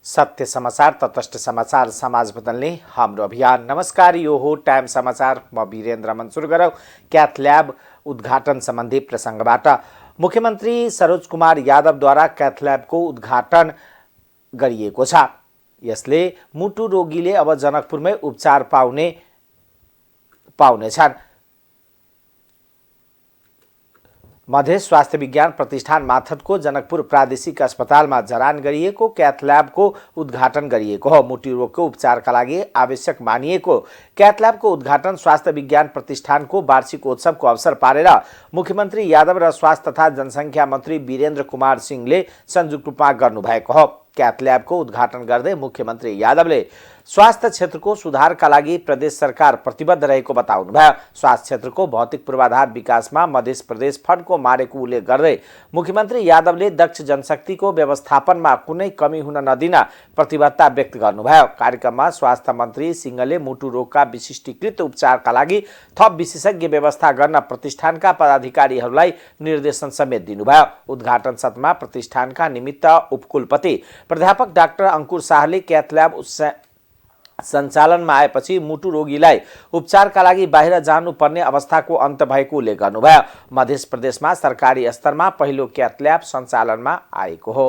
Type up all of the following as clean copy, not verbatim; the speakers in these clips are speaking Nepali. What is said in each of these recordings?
सत्य समाचार, तटस्थ समाचार, समाज बदल्ने हाम्रो अभियान। नमस्कार, यो हो टाइम समाचार। म वीरेन्द्र मन्सुर गरौँ क्याथ ल्याब उद्घाटन सम्बन्धी प्रसङ्गबाट। मुख्यमन्त्री सरोज कुमार यादवद्वारा क्याथ ल्याबको उद्घाटन गरिएको छ। यसले मुटु रोगीले अब जनकपुरमै उपचार पाउनेछन्। मध्य स्वास्थ्य विज्ञान प्रतिष्ठान माथतको जनकपुर प्रादेशिक अस्पतालमा जडान गरिएको क्याथ ल्याबको उद्घाटन गरिएको हो। मुटु रोगको उपचारका लागि आवश्यक मानिएको क्याथ ल्याबको उद्घाटन स्वास्थ्य विज्ञान प्रतिष्ठानको वार्षिकोत्सवको अवसर पारेर मुख्यमन्त्री यादव र स्वास्थ्य तथा जनसङ्ख्या मन्त्री वीरेन्द्र कुमार सिंहले संयुक्त रूपमा गर्नुभएको हो। क्याथ ल्याबको उद्घाटन गर्दै मुख्यमन्त्री यादवले स्वास्थ्य क्षेत्रको सुधारका लागि प्रदेश सरकार प्रतिबद्ध रहेको बताउनुभयो। स्वास्थ्य क्षेत्रको भौतिक पूर्वाधार विकासमा मध्य प्रदेश फन्डको मारेको उल्लेख गर्दै मुख्यमन्त्री यादवले दक्ष जनशक्तिको व्यवस्थापनमा कुनै कमी हुन नदिन प्रतिबद्धता व्यक्त गर्नुभयो। कार्यक्रममा स्वास्थ्य मन्त्री सिंहले मुटु रोगका विशिष्टीकृत उपचारका लागि थप विशेषज्ञ व्यवस्था गर्न प्रतिष्ठानका पदाधिकारीहरूलाई निर्देशन समेत दिनुभयो। उद्घाटन सत्रमा प्रतिष्ठानका निमित्त उपकुलपति प्राध्यापक डाक्टर अंकुर शाहले क्याथ ल्याब सञ्चालनमा आएपछि मुटु रोगीलाई उपचारका लागि बाहिर जानुपर्ने अवस्थाको अन्त भएको उल्लेख गर्नुभयो। मध्य प्रदेशमा सरकारी स्तरमा पहिलो क्याथ ल्याब सञ्चालनमा आएको हो।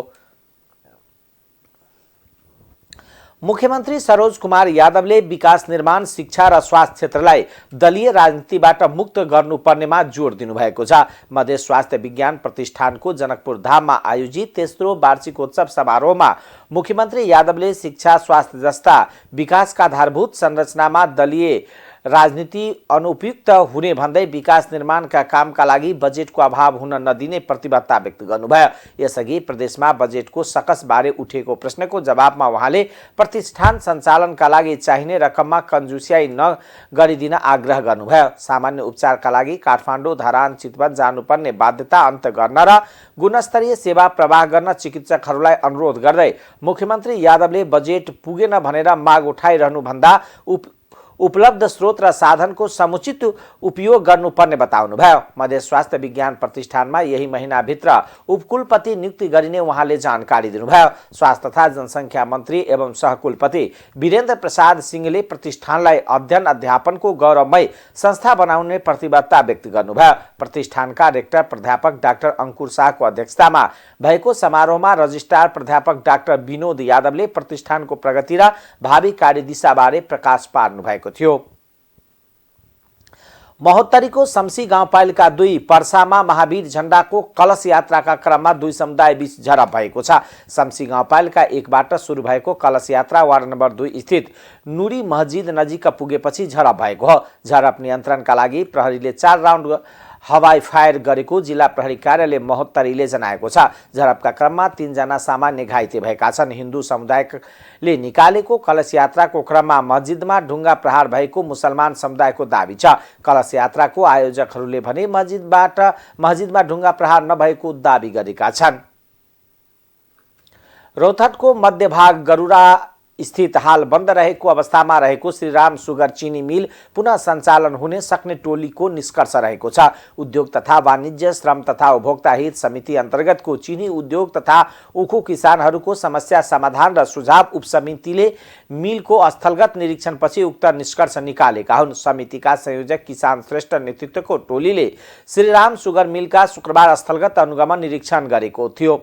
मुख्यमन्त्री सरोज कुमार यादवले विकास निर्माण, शिक्षा र स्वास्थ्य क्षेत्रलाई दलीय राजनीतिबाट मुक्त गर्नुपर्नेमा जोड दिनुभएको छ। मध्य स्वास्थ्य विज्ञान प्रतिष्ठानको जनकपुर धाममा आयोजित तेस्रो वार्षिकोत्सव समारोहमा मुख्यमन्त्री यादवले शिक्षा, स्वास्थ्य जस्ता विकासका आधारभूत संरचनामा दलीय राजनीति अनुपयुक्त हुने भन्दै विकास निर्माणका कामका लागि बजेटको अभाव हुन नदिने प्रतिबद्धता व्यक्त गर्नुभयो। यसअघि प्रदेशमा बजेटको सकसबारे उठेको प्रश्नको जवाबमा उहाँले प्रतिष्ठान सञ्चालनका लागि चाहिने रकममा कन्जुस्याई नगरिदिन आग्रह गर्नुभयो। सामान्य उपचारका लागि काठमाडौँ, धरान, चितवन जानुपर्ने बाध्यता अन्त गर्न र गुणस्तरीय सेवा प्रवाह गर्न चिकित्सकहरूलाई अनुरोध गर्दै मुख्यमन्त्री यादवले बजेट पुगेन भनेर माग उठाइरहनु भन्दा उपलब्ध स्रोत र साधनको समुचित उपयोग गर्नुपर्ने बताउनुभयो। मध्य स्वास्थ्य विज्ञान प्रतिष्ठानमा यही महिनाभित्र उपकुलपति नियुक्ति गरिने उहाँले जानकारी दिनुभयो। स्वास्थ्य तथा जनसङ्ख्या मन्त्री एवं सहकुलपति वीरेन्द्र प्रसाद सिंहले प्रतिष्ठानलाई अध्ययन अध्यापनको गौरवमय संस्था बनाउने प्रतिबद्धता व्यक्त गर्नुभयो। प्रतिष्ठानका रेक्टर प्राध्यापक डाक्टर अंकुर शाहको अध्यक्षतामा भएको समारोहमा रजिस्ट्रार प्राध्यापक डाक्टर विनोद यादवले प्रतिष्ठानको प्रगति र भावी कार्यदिशाबारे प्रकाश पार्नुभएको थियो। महोत्तरीको शम्सी गाउँपालिका 2 पर्सामा महावीर झण्डाको कलश यात्राका क्रममा दुई समुदाय बीच झडप भएको छ। शम्सी गाउँपालिका 1 बाट सुरु भएको कलश यात्रा वार्ड नम्बर 2 स्थित नुरी मस्जिद नजिक पुगेपछि झडप भएको हो। झडप नियन्त्रणका लागि प्रहरीले 4 राउन्ड हवाई फायर गरेको जिल्ला प्रहरी कार्यालय महोत्तरीले जनाएको छ। झडपका क्रममा 3 जना सामान्य घाइते भएका छन्। हिन्दू समुदायले निकालेको कलश यात्राको क्रममा मस्जिदमा ढुङ्गा प्रहार भएको मुसलमान समुदायको दाबी छ। कलश यात्राको आयोजकहरूले भने मस्जिदमा ढुङ्गा प्रहार नभएको दाबी गरेका छन्। रौतहटको मध्यभाग गरुडा स्थित हाल बन्द रहेको अवस्थामा रहेको श्रीराम सुगर चीनी मिल पुनः सञ्चालन हुने सक्ने टोलीको निष्कर्ष रहेको छ। उद्योग तथा वाणिज्य, श्रम तथा उपभोक्ता हित समिति अन्तर्गतको चीनी उद्योग तथा उखु किसानहरूको समस्या समाधान र सुझाव उपसमितिले मिलको स्थलगत निरीक्षणपछि उक्त निष्कर्ष निकालेका हुन्। समितिका संयोजक किसान श्रेष्ठ नेतृत्वको टोलीले श्रीराम सुगर मिलका शुक्रबार स्थलगत अनुगमन निरीक्षण गरेको थियो।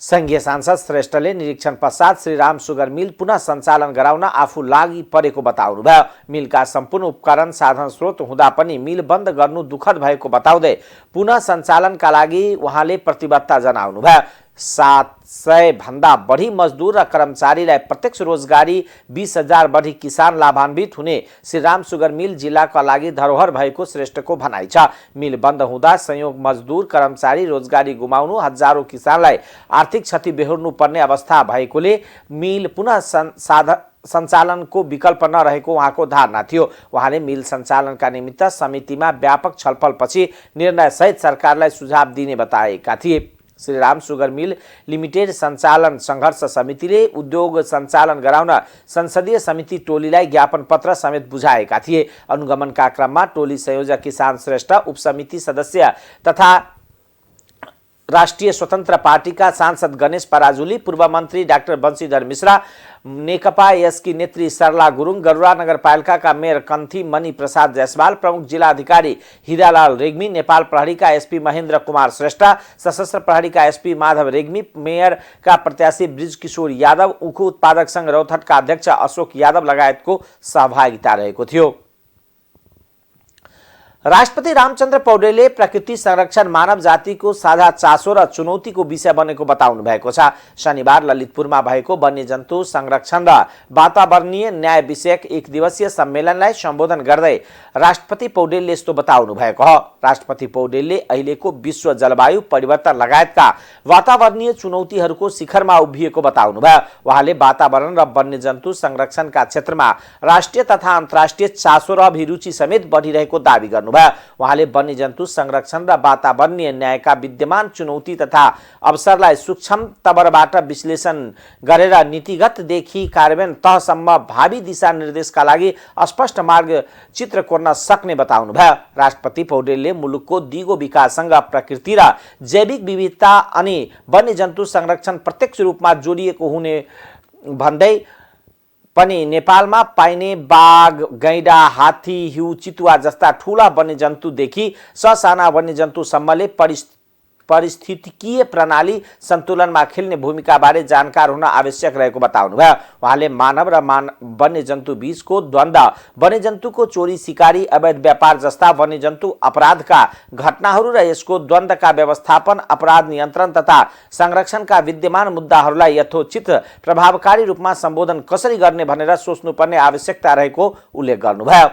संघीय सांसद श्रेष्ठले निरीक्षण पश्चात श्रीराम सुगर मिल पुनः सञ्चालन गराउन आफू लागि परेको बताउनुभयो। मिलका सम्पूर्ण उपकरण साधन स्रोत हुँदा पनि मिल बन्द गर्नु दुःखद भएको बताउँदै पुनः सञ्चालनका लागि उहाँले प्रतिबद्धता जनाउनुभयो। 700 भन्दा बढी मजदुर र कर्मचारीलाई प्रत्यक्ष रोजगारी, 20,000 बढी किसान लाभान्वित हुने श्रीराम सुगर मिल जिल्लाका लागि धरोहर भएको श्रेष्ठको भनाइ छ। मिल बन्द हुँदा संयोग मजदुर, कर्मचारी रोजगारी गुमाउनु, हजारौं किसानलाई आर्थिक क्षति बेहोर्नु पर्ने अवस्था भएकोले मिल पुनः सञ्चालनको विकल्प नरहेको उहाँको धारणा थियो। उहाँले मिल सञ्चालनका निमित्त समितिमा व्यापक छलफलपछि निर्णयसहित सरकारलाई सुझाव दिने बताएका थिए। श्रीराम सुगर मिल लिमिटेड सञ्चालन सङ्घर्ष समितिले उद्योग सञ्चालन गराउन संसदीय समिति टोलीलाई ज्ञापन पत्र समेत बुझाएका थिए। अनुगमनका क्रममा टोली संयोजक किसान श्रेष्ठ, उपसमिति सदस्य तथा राष्ट्रिय स्वतन्त्र पार्टीका सांसद गणेश पराजुली, पूर्व मन्त्री डाक्टर बंशीधर मिश्रा, नेकपा एसकी नेत्री सरला गुरुङ, गरुडा नगरपालिकाका मेयर कन्थी मणि प्रसाद जयसवाल, प्रमुख जिल्ला अधिकारी हिरालाल रेग्मी, नेपाल प्रहरीका एसपी महेन्द्र कुमार श्रेष्ठ, सशस्त्र प्रहरीका एसपी माधव रेग्मी, मेयरका प्रत्याशी ब्रिज किशोर यादव, उखु उत्पादक संघ रौतहटका अध्यक्ष अशोक यादव लगायतको सहभागिता रहेको थियो। राष्ट्रपति रामचन्द्र पौडेलले प्रकृति संरक्षण मानव जातिको साझा चासो र चुनौतीको विषय बनेको बताउनु भएको छ। शनिबार ललितपुरमा भएको वन्यजन्तु संरक्षण र वातावरणीय न्याय विषयक एक दिवसीय सम्मेलनलाई सम्बोधन गर्दै राष्ट्रपति पौडेलले यस्तो बताउनु भएको हो। राष्ट्रपति पौडेलले अहिलेको विश्व जलवायु परिवर्तन लगायतका वातावरणीय चुनौतीहरूको शिखरमा उभिएको बताउनुभयो। उहाँले वातावरण र वन्यजन्तु संरक्षणका क्षेत्रमा राष्ट्रिय तथा अन्तर्राष्ट्रिय चासो र अभिरुचि समेत बढिरहेको दावी गर्नु। उहाँले वन्यजन्तु संरक्षण र वातावरणीय न्यायका विद्यमान चुनौती तथा अवसरलाई सूक्ष्म तवरबाट विश्लेषण गरेर नीतिगतदेखि कार्यान्वयन तहसम्म भावी दिशानिर्देशका लागि अस्पष्ट मार्ग चित्र कोर्न सक्ने बताउनुभयो। राष्ट्रपति पौडेलले मुलुकको दिगो विकाससँग प्रकृति र जैविक विविधता अनि वन्यजन्तु संरक्षण प्रत्यक्ष रूपमा जोडिएको हुने भन्दै पनि नेपालमा पाइने बाघ, गैंडा, हात्ती, हिउ, चितुवा जस्ता ठूला वन्यजन्तुदेखि ससाना वन्यजन्तुसम्मले पारिस्थितिकीय प्रणाली सन्तुलनमा खेल्ने भूमिकाबारे जानकार हुन आवश्यक रहेको बताउनुभयो। उहाँले मानव र वन्यजन्तु बीचको द्वन्द्व, वन्यजन्तुको चोरी सिकारी, अवैध व्यापार जस्ता वन्यजन्तु अपराधका घटनाहरू र यसको द्वन्द्वका व्यवस्थापन, अपराध नियन्त्रण तथा संरक्षणका विद्यमान मुद्दाहरूलाई यथोचित प्रभावकारी रूपमा सम्बोधन कसरी गर्ने भनेर सोच्नुपर्ने आवश्यकता रहेको उल्लेख गर्नुभयो।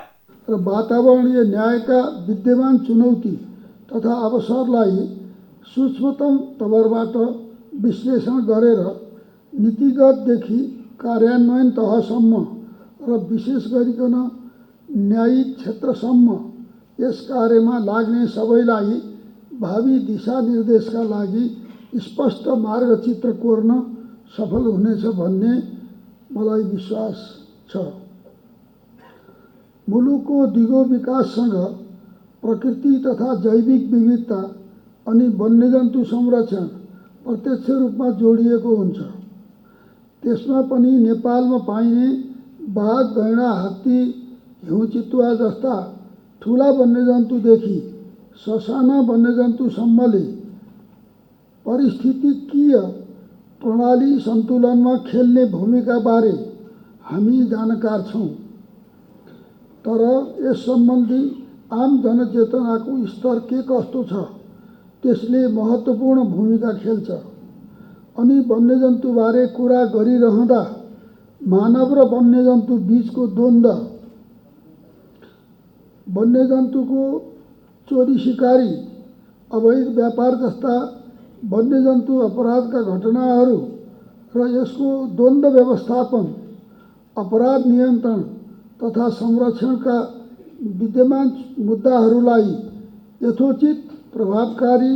वातावरणीय न्यायका विद्यमान चुनौती तथा अवसरलाई सूक्ष्मतम तवरबाट विश्लेषण गरेर नीतिगतदेखि कार्यान्वयन तहसम्म र विशेष गरिकन न्यायिक क्षेत्रसम्म यस कार्यमा लाग्ने सबैलाई भावी दिशानिर्देशका लागि स्पष्ट मार्गचित्र कोर्न सफल हुनेछ भन्ने मलाई विश्वास छ। मुलुकको दिगो विकाससँग प्रकृति तथा जैविक विविधता अनि वन्यजन्तु संरक्षण प्रत्यक्ष रूपमा जोडिएको हुन्छ। त्यसमा पनि नेपालमा पाइने बाघ, गैंडा, हात्ती, हिउँ, चितुवा जस्ता ठूला वन्यजन्तुदेखि ससाना वन्यजन्तुसम्मले पारिस्थितिकीय प्रणाली सन्तुलनमा खेल्ने भूमिकाबारे हामी जानकार छौँ। तर यस सम्बन्धी आम जनचेतनाको स्तर के कस्तो छ त्यसले महत्त्वपूर्ण भूमिका खेल्छ। अनि वन्यजन्तुबारे कुरा गरिरहँदा मानव र वन्यजन्तु बीचको द्वन्द्व, वन्यजन्तुको चोरी सिकारी, अवैध व्यापार जस्ता वन्यजन्तु अपराधका घटनाहरू र यसको द्वन्द्व व्यवस्थापन, अपराध नियन्त्रण तथा संरक्षणका विद्यमान मुद्दाहरूलाई यथोचित प्रभावकारी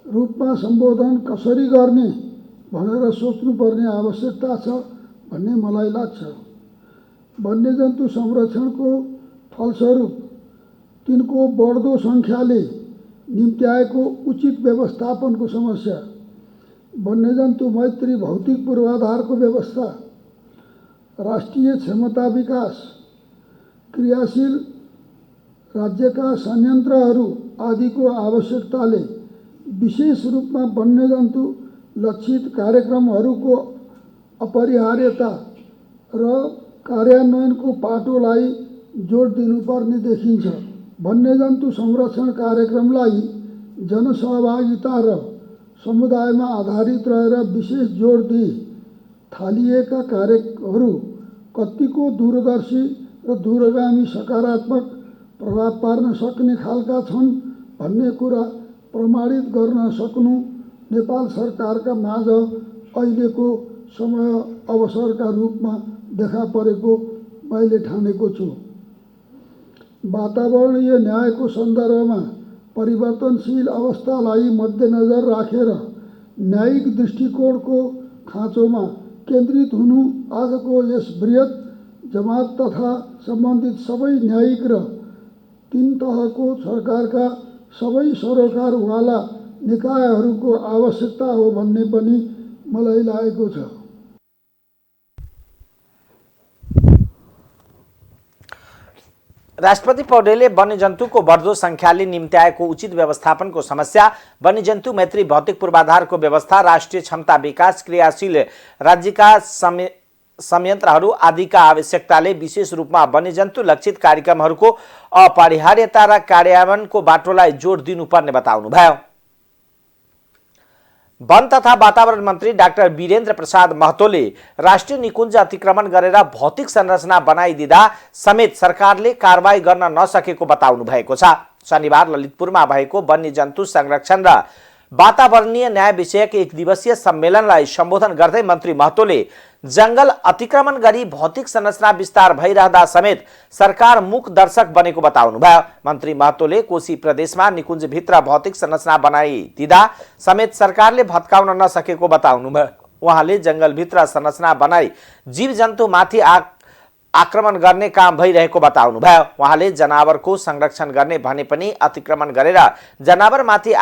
रूपमा सम्बोधन कसरी गर्ने भनेर सोच्नुपर्ने आवश्यकता छ भन्ने मलाई लाग्छ। वन्यजन्तु संरक्षणको फलस्वरूप तिनको बढ्दो सङ्ख्याले निम्त्याएको उचित व्यवस्थापनको समस्या, वन्यजन्तु मैत्री भौतिक पूर्वाधारको व्यवस्था, राष्ट्रिय क्षमता विकास, क्रियाशील राज्यका संयन्त्रहरू आदिको आवश्यकताले विशेष रूपमा वन्यजन्तु लक्षित कार्यक्रमहरूको अपरिहार्यता र कार्यान्वयनको पाटोलाई जोड दिनुपर्ने देखिन्छ। वन्यजन्तु संरक्षण कार्यक्रमलाई जनसहभागिता र समुदायमा आधारित रहेर विशेष जोड दिई थालिएका कार्यहरू कतिको दूरदर्शी र दूरगामी सकारात्मक प्रभाव पार्न सक्ने खालका छन् भन्ने कुरा प्रमाणित गर्न सक्नु नेपाल सरकारका माझ अहिलेको समय अवसरका रूपमा देखा परेको मैले ठानेको छु। वातावरणीय न्यायको सन्दर्भमा परिवर्तनशील अवस्थालाई मध्यनजर राखेर न्यायिक दृष्टिकोणको खाँचोमा केन्द्रित हुनु आजको यस बृहत जमात तथा सम्बन्धित सबै न्यायिक र तीन तहको सरकारका सबै सरोकारवाला निकायहरूको आवश्यकता हो भन्ने पनि मलाई लागेको छ। राष्ट्रपति पौडेलले वन्यजन्तुको बढ्दो संख्याले निम्त्याएको उचित व्यवस्थापनको समस्या, वन्यजन्तु मैत्री भौतिक पूर्वाधारको व्यवस्था, राष्ट्रिय क्षमता विकास, क्रियाशील राज्यका संयन्त्रहरू आदिका आवश्यकताले विशेष रूपमा वन्यजन्तु लक्षित कार्यक्रमहरूको अपरिहार्यता र कार्यान्वयनको बाटोलाई जोड दिनुपर्ने बताउनुभयो। वन तथा वातावरण मन्त्री डाक्टर वीरेन्द्र प्रसाद महतोले राष्ट्रिय निकुञ्ज अतिक्रमण गरेर भौतिक संरचना बनाइदिँदा समेत सरकारले कारबाही गर्न नसकेको बताउनु भएको छ। शनिबार ललितपुरमा भएको वन्यजन्तु संरक्षण र वातावरणीय न्याय विषयक एक दिवसीय सम्मेलनलाई सम्बोधन गर्दै मन्त्री महतोले जंगल अतिक्रमण गरी भौतिक संरचना विस्तार भइरहँदा समेत सरकार मूक दर्शक बनेको बताउनुभयो। मन्त्री महतोले कोशी प्रदेशमा निकुञ्जभित्र भौतिक संरचना बनाइदिँदा समेत सरकारले भत्काउन नसकेको बताउनुभयो। उहाँले जंगलभित्र संरचना बनाई जीव जन्तुमाथि आक्रमण गर्ने काम भइरहेको बताउनुभयो। उहाँले जनावरको संरक्षण गर्ने भने पनि अतिक्रमण गरेर जनावरमाथि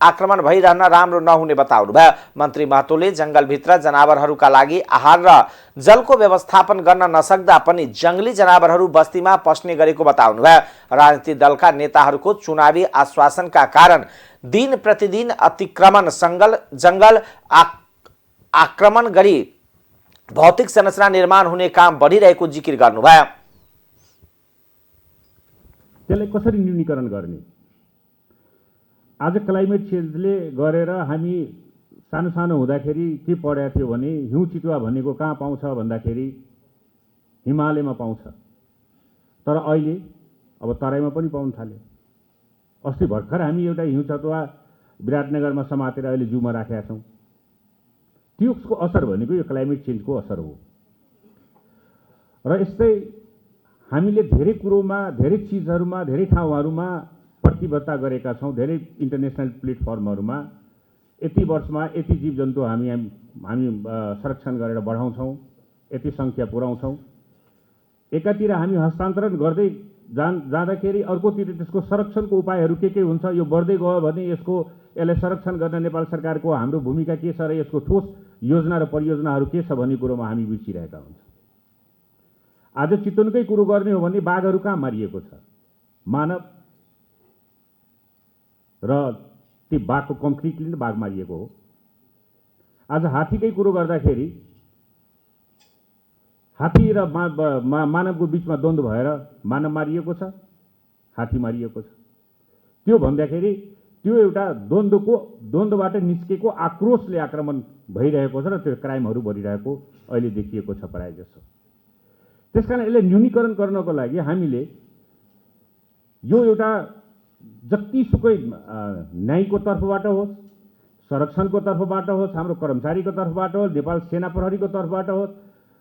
आक्रमण भइरहन राम्रो नहुने बताउनुभयो। मन्त्री महतोले जंगलभित्र जनावरहरूका लागि आहार र जलको व्यवस्थापन गर्न नसक्दा पनि जंगली जनावरहरू बस्तीमा पस्ने गरेको बताउनुभयो। राजनीतिक दलका नेताहरूको चुनावी आश्वासनका कारण दिन प्रतिदिन अतिक्रमण जंगल आक्रमण गरी भौतिक संरचना निर्माण हुने काम बढिरहेको जिकिर गर्नुभयो। त्यसलाई कसरी न्यूनीकरण गर्ने? आज क्लाइमेट चेन्जले गरेर हामी सानो सानो हुँदाखेरि के पढेको थियो भने हिउँ चितुवा भनेको कहाँ पाउँछ भन्दाखेरि हिमालयमा पाउँछ, तर अहिले अब तराईमा पनि पाउन थाल्यो। अस्ति भर्खर हामी एउटा हिउँ चितुवा विराटनगरमा समातेर अहिले जूमा राखेका छौँ। त्यसको असर भनेको यो क्लाइमेट चेन्जको असर हो। र यस्तै हामीले धेरै कुरोमा, धेरै चिजहरूमा, धेरै ठाउँहरूमा प्रतिबद्धता गरेका छौँ। धेरै इन्टरनेसनल प्लेटफर्महरूमा यति वर्षमा यति जीव जन्तु हामी संरक्षण गरेर बढाउँछौँ, यति सङ्ख्या पुर्याउँछौँ। एकातिर हामी हस्तान्तरण गर्दै जाँदाखेरि अर्कोतिर त्यसको संरक्षणको उपायहरू के हुन्छ, यो बढ्दै गयो भने यसलाई संरक्षण गर्न नेपाल सरकारको हाम्रो भूमिका के छ र यसको ठोस योजना र परियोजनाहरू के छ भन्ने कुरोमा हामी बिर्सिरहेका हुन्छौँ। आज चितवनकै कुरो गर्ने हो भने बाघहरू कहाँ मारिएको छ? मानव र ती बाघको कङ्क्रिटले नै बाघ मारिएको हो। आज हात्तीकै कुरो गर्दाखेरि हात्ती र मानवको बिचमा द्वन्द्व भएर मानव मारिएको छ, हात्ती मारिएको छ। त्यो भन्दाखेरि त्यो एउटा द्वन्द्वबाट निस्केको आक्रोशले आक्रमण भइरहेको छ र त्यो क्राइमहरू बढिरहेको अहिले देखिएको छ प्रायः जसो। त्यसकारण यसलाई न्यूनीकरण गर्नको लागि हामीले यो एउटा जतिसुकै न्यायको तर्फबाट होस्, संरक्षणको तर्फबाट होस्, हाम्रो कर्मचारीको तर्फबाट होस्, नेपाल सेना प्रहरीको तर्फबाट होस्,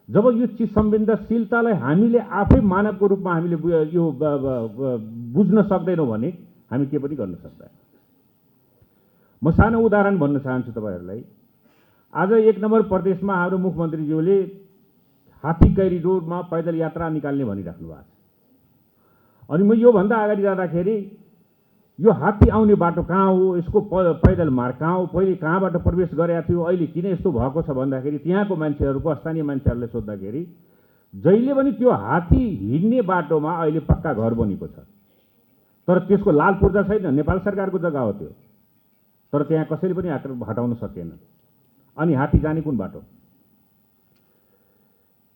जब यो चिज संवेदनशीलतालाई हामीले आफै मानवको रूपमा हामीले यो बुझ्न सक्दैनौँ भने हामी के पनि गर्न सक्दैनौँ। म सानो उदाहरण भन्न चाहन्छु तपाईँहरूलाई। आज 1 नम्बर प्रदेशमा हाम्रो मुख्यमन्त्रीज्यूले हात्ती करिडोरमा पैदल यात्रा निकाल्ने भनिराख्नु भएको छ। अनि म योभन्दा अगाडि जाँदाखेरि यो हात्ती आउने बाटो कहाँ हो, यसको पैदल मार्ग कहाँ हो, पहिले कहाँबाट प्रवेश गरेको थियो, अहिले किन यस्तो भएको छ भन्दाखेरि त्यहाँको मान्छेहरूको, स्थानीय मान्छेहरूले सोद्धाखेरि जहिले पनि त्यो हात्ती हिँड्ने बाटोमा अहिले पक्का घर बनेको छ, तर त्यसको लाल पूर्जा छैन। नेपाल सरकारको जग्गा हो त्यो, तर त्यहाँ कसैले पनि हटाउन सकेन। अनि हात्ती जाने कुन बाटो?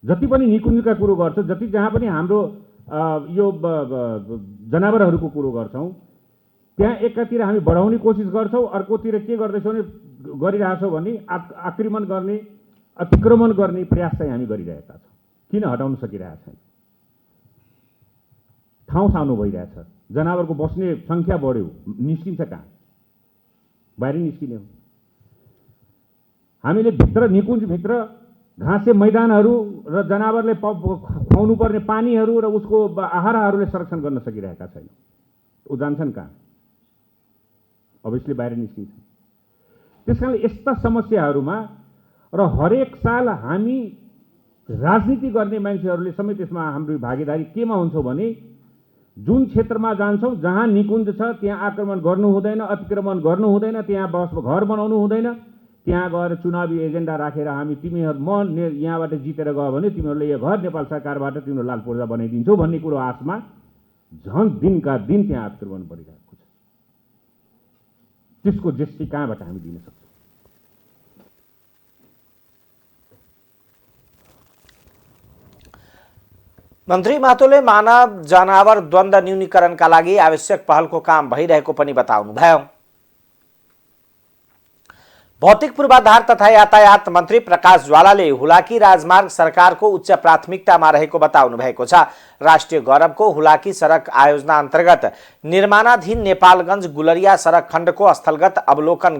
जति पनि निकुञ्जका कुरो गर्छ, जति जहाँ पनि हाम्रो यो जनावरहरूको कुरो गर्छौँ, त्यहाँ एकातिर हामी बढाउने कोसिस गर्छौँ, अर्कोतिर के गर्दैछौँ भने गरिरहेछौँ भने आक्रमण गर्ने, अतिक्रमण गर्ने प्रयास चाहिँ हामी गरिरहेका छौँ। किन हटाउन सकिरहेका छैन? ठाउँ सानो भइरहेछ, जनावरको बस्ने सङ्ख्या बढ्यो, निस्किन्छ कहाँ? बाहिर निस्किने हो। हामीले भित्र निकुञ्जभित्र घाँसे मैदानहरू र जनावरले खुवाउनु पर्ने पानीहरू र उसको आहारहरूले संरक्षण गर्न सकिरहेका छैनौँ। ऊ जान्छन् कहाँ? अभियसली बाहिर निस्किन्छ। त्यसकारण यस्ता समस्याहरूमा र हरेक साल हामी राजनीति गर्ने मान्छेहरूले समेत यसमा हाम्रो भागीदारी केमा हुन्छ भने जुन क्षेत्रमा जान्छौँ जहाँ निकुञ्ज छ त्यहाँ आक्रमण गर्नु हुँदैन, अतिक्रमण गर्नु हुँदैन, त्यहाँ घर बनाउनु हुँदैन। त्यहाँ गएर चुनावी एजेन्डा राखेर हामी यहाँबाट जितेर गयो भने तिमीहरूले यो घर नेपाल सरकारबाट तिम्रो लाल पूर्जा बनाइदिन्छौ भन्ने कुरो आशमा झन् दिनका दिन त्यहाँ अतिक्रमण बढिरहेको छ। त्यसको जेस्टी कहाँबाट हामी दिन सक्छौँ? मन्त्री महतोले मानव जनावर द्वन्द्व न्यूनीकरणका लागि आवश्यक पहलको काम भइरहेको पनि बताउनुभयो। भौतिक पूर्वाधार तथा यातायात मन्त्री प्रकाश ज्वालाले हुलाकी राजमार्ग सरकारको उच्च प्राथमिकतामा रहेको बताउनु भएको छ। राष्ट्रिय गौरवको हुलाकी सडक आयोजना अन्तर्गत निर्माणाधीन नेपालगञ्ज गुलरिया सडक खण्डको स्थलगत अवलोकन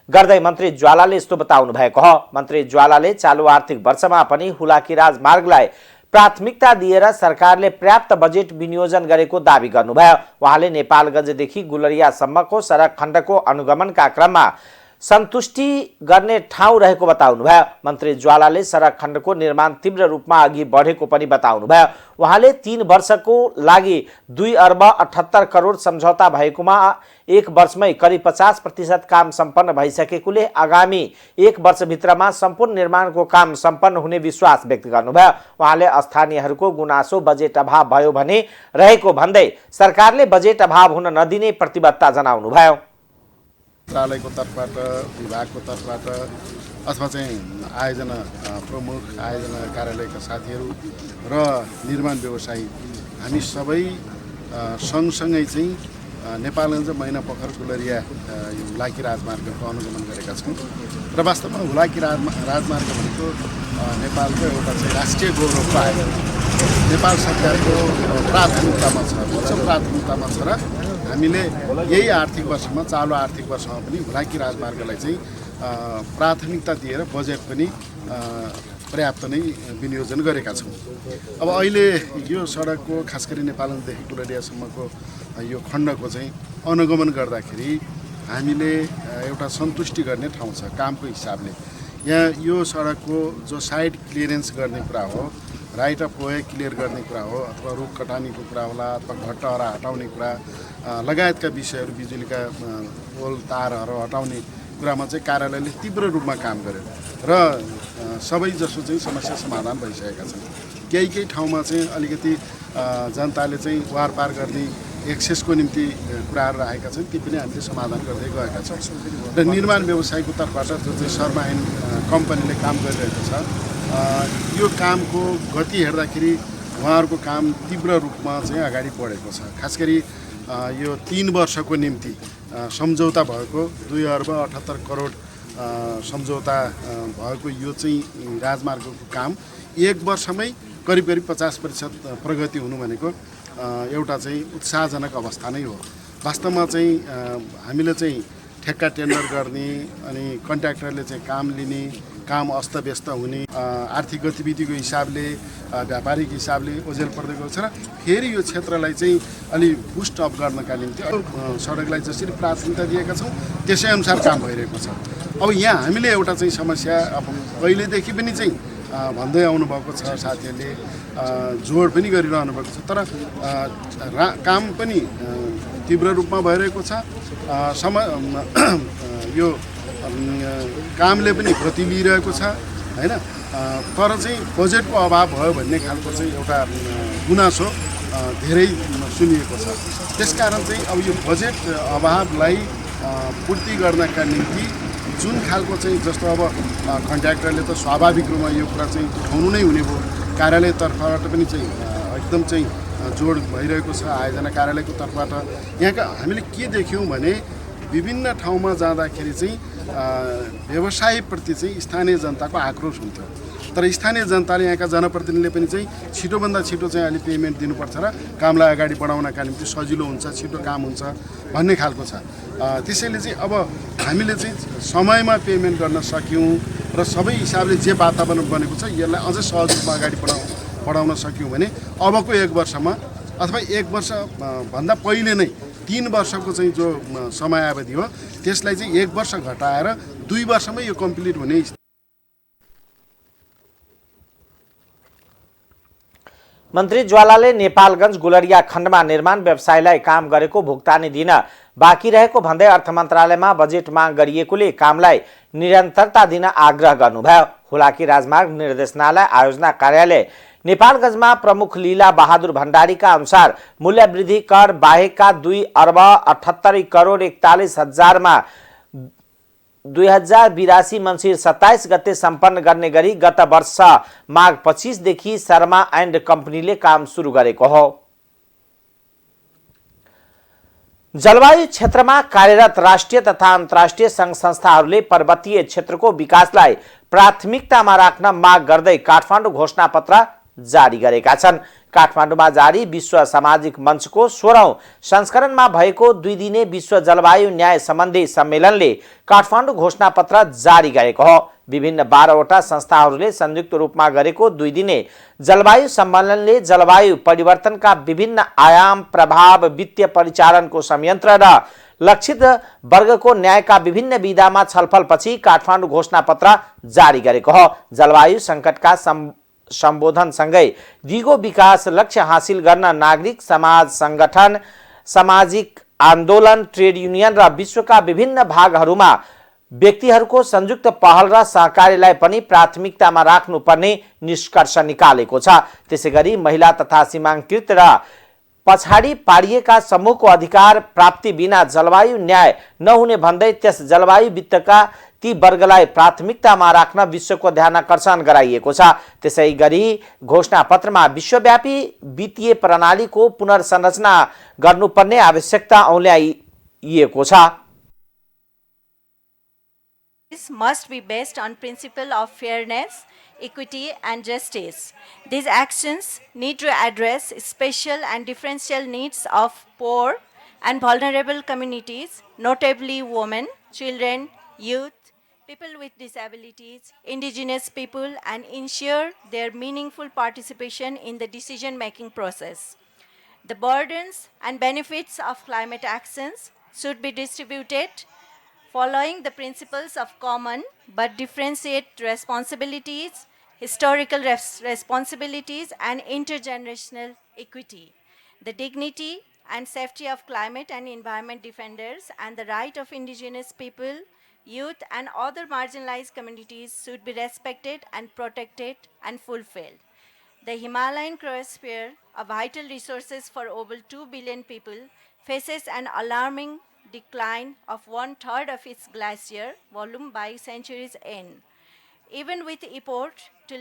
गर्दै मन्त्री ज्वालाले यस्तो बताउनु भएको हो। मन्त्री ज्वालाले चालु आर्थिक वर्षमा पनि हुलाकी राजमार्गलाई प्राथमिकता दिएर सरकारले पर्याप्त बजेट विनियोजन गरेको दावी गर्नुभयो। उहाँले नेपालगञ्जदेखि गुलरियासम्मको सडक खण्डको अनुगमनका क्रममा सन्तुष्टि गर्ने ठाउँ रहेको बताउनुभयो। मन्त्री ज्वालाले सडक खण्डको निर्माण तीव्र रूपमा अघि बढेको पनि बताउनुभयो। उहाँले 3 वर्षको लागि 2 अर्ब 78 करोड सम्झौता भएकोमा 1 वर्षमै करिब 50% काम सम्पन्न भइसकेकोले आगामी 1 वर्षभित्रमा सम्पूर्ण निर्माणको काम सम्पन्न हुने विश्वास व्यक्त गर्नुभयो। उहाँले स्थानीयहरूको गुनासो बजेट अभाव भयो भने रहेको भन्दै सरकारले बजेट अभाव हुन नदिने प्रतिबद्धता जनाउनुभयो। मन्त्रालयको तर्फबाट, विभागको तर्फबाट अथवा चाहिँ आयोजना प्रमुख, आयोजना कार्यालयका साथीहरू र निर्माण व्यवसायी हामी सबै सँगसँगै चाहिँ नेपालगञ्ज मैनापोखर गुलरिया हुलाकी राजमार्गको अनुगमन गरेका छौँ र वास्तवमा हुलाकी राजमार्ग भनेको नेपालको एउटा चाहिँ राष्ट्रिय गौरवको आयोजना नेपाल सरकारको प्राथमिकतामा छ, उच्च प्राथमिकतामा छ र हामीले यही आर्थिक वर्षमा, चालु आर्थिक वर्षमा पनि हुलाकी राजमार्गलाई चाहिँ प्राथमिकता दिएर बजेट पनि पर्याप्त नै विनियोजन गरेका छौँ। अब अहिले यो सडकको खास गरी नेपालगञ्जदेखि गुलरियासम्मको यो खण्डको चाहिँ अनुगमन गर्दाखेरि हामीले एउटा सन्तुष्टि गर्ने ठाउँ छ कामको हिसाबले। यहाँ यो सडकको जो साइड क्लियरेन्स गर्ने कुरा हो, राइट अफ वे क्लियर गर्ने कुरा हो, अथवा रुख कटानीको कुरा होला, अथवा घट्टाहरा हटाउने कुरा लगायतका विषयहरू, बिजुलीका पोल तारहरू हटाउने कुरामा चाहिँ कार्यालयले तीव्र रूपमा काम गर्यो र सबै जसो चाहिँ समस्या समाधान भइसकेका छन्। केही ठाउँमा चाहिँ अलिकति जनताले चाहिँ वारपार गर्ने एक्सेसको निम्ति कुराहरू राखेका छन्, ती पनि हामीले समाधान गर्दै गएका छौँ र निर्माण व्यवसायको तर्फबाट जो चाहिँ शर्मा एन्ड कम्पनीले काम गरिरहेको छ, यो कामको गति हेर्दाखेरि उहाँहरूको काम तीव्र रूपमा चाहिँ अगाडि बढेको छ। खास गरी यो 3 वर्षको निम्ति सम्झौता भएको 2 अर्ब 78 करोड सम्झौता भएको यो चाहिँ राजमार्गको काम 1 वर्षमै करिब 50% प्रगति हुनु भनेको एउटा चाहिँ उत्साहजनक अवस्था नै हो। वास्तवमा चाहिँ हामीले चाहिँ ठेक्का टेन्डर गर्ने अनि कन्ट्र्याक्टरले चाहिँ काम लिने, काम अस्तव्यस्त हुने, आर्थिक गतिविधिको हिसाबले, व्यापारिक हिसाबले ओझेल पर्दै गएको छ र फेरि यो क्षेत्रलाई चाहिँ अलि बुस्ट अप गर्नका निम्ति सडकलाई जसरी प्राथमिकता दिएका छौँ त्यसै अनुसार काम भइरहेको छ। अब यहाँ हामीले एउटा चाहिँ समस्या अब पहिलेदेखि पनि चाहिँ भन्दै आउनुभएको छ, साथीहरूले जोड पनि गरिरहनु भएको छ, तर काम पनि तीव्र रूपमा भइरहेको छ। यो कामले पनि गति लिइरहेको छ हैन, तर चाहिँ बजेटको अभाव भयो भन्ने खालको चाहिँ एउटा गुनासो धेरै सुनिएको छ। त्यसकारण चाहिँ अब यो बजेट अभावलाई पूर्ति गर्नका निम्ति जुन खालको चाहिँ जस्तो अब कन्ट्र्याक्टरले त स्वाभाविक रूपमा यो कुरा चाहिँ उठाउनु नै हुने भयो, कार्यालय तर्फबाट पनि चाहिँ एकदम चाहिँ जोड भइरहेको छ। आयोजना कार्यालयको तर्फबाट यहाँका हामीले के देख्यौँ भने विभिन्न ठाउँमा जाँदाखेरि चाहिँ व्यवसायप्रति चाहिँ स्थानीय जनताको आक्रोश हुन्थ्यो, तर स्थानीय जनताले यहाँका जनप्रतिनिधिले पनि चाहिँ छिटोभन्दा छिटो चाहिँ अलि पेमेन्ट दिनुपर्छ र कामलाई अगाडि बढाउनका निम्ति सजिलो हुन्छ, छिटो काम हुन्छ भन्ने खालको छ। त्यसैले चाहिँ अब हामीले चाहिँ समयमा पेमेन्ट गर्न सक्यौँ र सबै हिसाबले जे वातावरण बनेको छ यसलाई अझै सहज रूपमा अगाडि बढाउन सक्यौँ भने अबको 1 वर्षमा अथवा 1 वर्ष भन्दा पहिले नै 3 वर्षको चाहिँ जो समयावधि हो त्यसलाई चाहिँ 1 वर्ष घटाएर 2 वर्षमै यो कम्प्लिट हुने। मन्त्री ज्वालाले नेपालगञ्ज गुलरिया खण्डमा निर्माण व्यवसायलाई काम गरेको भुक्तानी दिन बाँकी रहेको भन्दै अर्थ मन्त्रालयमा बजेट माग गरिएकोले कामलाई निरन्तरता दिन आग्रह गर्नुभयो। हुलाकी राजमार्ग निर्देशनालय आयोजना कार्यालय नेपालगञ्जमा प्रमुख लीला बहादुर भण्डारीका अनुसार मूल्यवृद्धि कर बाहेकका 2 अर्ब 78 करोड 41 हजारमा 2082 मङ्सिर 27 गते सम्पन्न गर्ने गरी गत वर्ष माघ 25 देखि शर्मा एन्ड कम्पनीले काम सुरु गरेको हो। जलवायु क्षेत्रमा कार्यरत राष्ट्रिय तथा अन्तर्राष्ट्रिय सङ्घ संस्थाहरूले पर्वतीय क्षेत्रको विकासलाई प्राथमिकतामा राख्न माग गर्दै काठमाडौँ घोषणापत्र जारी गरेका छन्। काठमाडौँमा जारी विश्व सामाजिक मञ्चको 16औं संस्करणमा भएको 2 दिने विश्व जलवायु न्याय सम्बन्धी सम्मेलनले काठमाडौँ घोषणापत्र जारी गरेको हो। विभिन्न 12वटा संस्थाहरूले संयुक्त रूपमा गरेको 2 दिने जलवायु सम्मेलनले जलवायु परिवर्तनका विभिन्न आयाम, प्रभाव, वित्तीय परिचालनको संयन्त्र र लक्षित वर्गको न्यायका विभिन्न विधामा छलफलपछि काठमाडौँ घोषणापत्र जारी गरेको हो। जलवायु सङ्कटका सम्बोधनसँगै दिगो विकास लक्ष्य हासिल गर्न नागरिक समाज संगठन, सामाजिक आन्दोलन, ट्रेड युनियन र विश्वका विभिन्न भागहरूमा व्यक्तिहरूको संयुक्त पहल र सहकार्यलाई पनि प्राथमिकतामा राख्नुपर्ने निष्कर्ष निकालेको छ। त्यसैगरी महिला तथा सीमाङ्कृत र पछाडि पारिएका समूहको अधिकार प्राप्ति बिना जलवायु न्याय नहुने भन्दै त्यस जलवायु वित्तका ती वर्गलाई प्राथमिकतामा राख्न विश्वको ध्यानकर्षण गराइएको छ। त्यसैगरी घोषणापत्रमा विश्वव्यापी वित्तीय प्रणालीको पुनर्संरचना गर्नुपर्ने आवश्यकता औल्याइएको छ। This must be based on principle of fairness, equity and justice. These actions need to address special and differential needs of poor and vulnerable communities, notably women, children, youth, people with disabilities, indigenous people, and ensure their meaningful participation in the decision-making process. The burdens and benefits of climate actions should be distributed following the principles of common but differentiate responsibilities, historical responsibilities, and intergenerational equity. The dignity and safety of climate and environment defenders and the right of indigenous people, youth, and other marginalized communities should be respected and protected and fulfilled. The Himalayan cryosphere, a vital resource for over 2 billion people, faces an alarming decline of 1/3 of its glacier volume by century's end. Even with effort to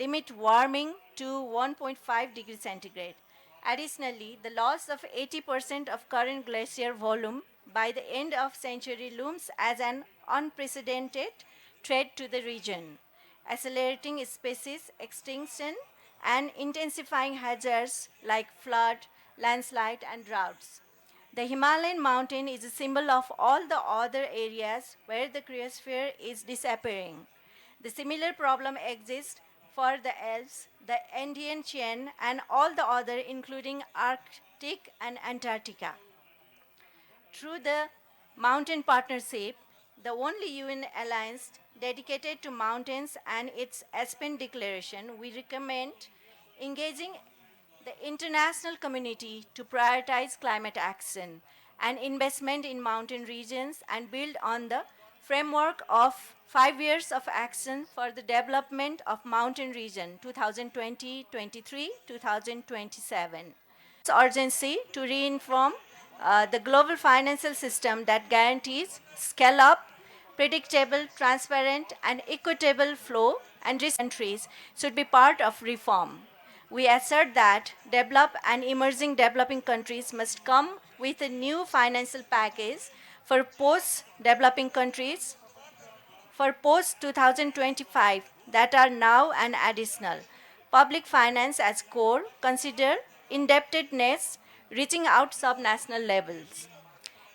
limit warming to 1.5 degrees centigrade. Additionally, the loss of 80% of current glacier volume by the end of century looms as an unprecedented threat to the region, accelerating species extinction and intensifying hazards like flood, landslide, and droughts. The Himalayan mountain is a symbol of all the other areas where the cryosphere is disappearing. The similar problem exists for the Alps, the Andean chain, and all the other, including Arctic and Antarctica. Through the Mountain Partnership, the only UN alliance dedicated to mountains and its Aspen Declaration, we recommend engaging the international community to prioritize climate action and investment in mountain regions and build on the framework of 5 years of action for the development of mountain region 2020-23, 2027. It's urgency to reinform the global financial system that guarantees scale up, predictable, transparent, and equitable flow and risk countries should be part of reform. We assert that developed and emerging developing countries must come with a new financial package for post-developing countries for post-2025 that are now and additional. Public finance as core, consider indebtedness reaching out subnational levels.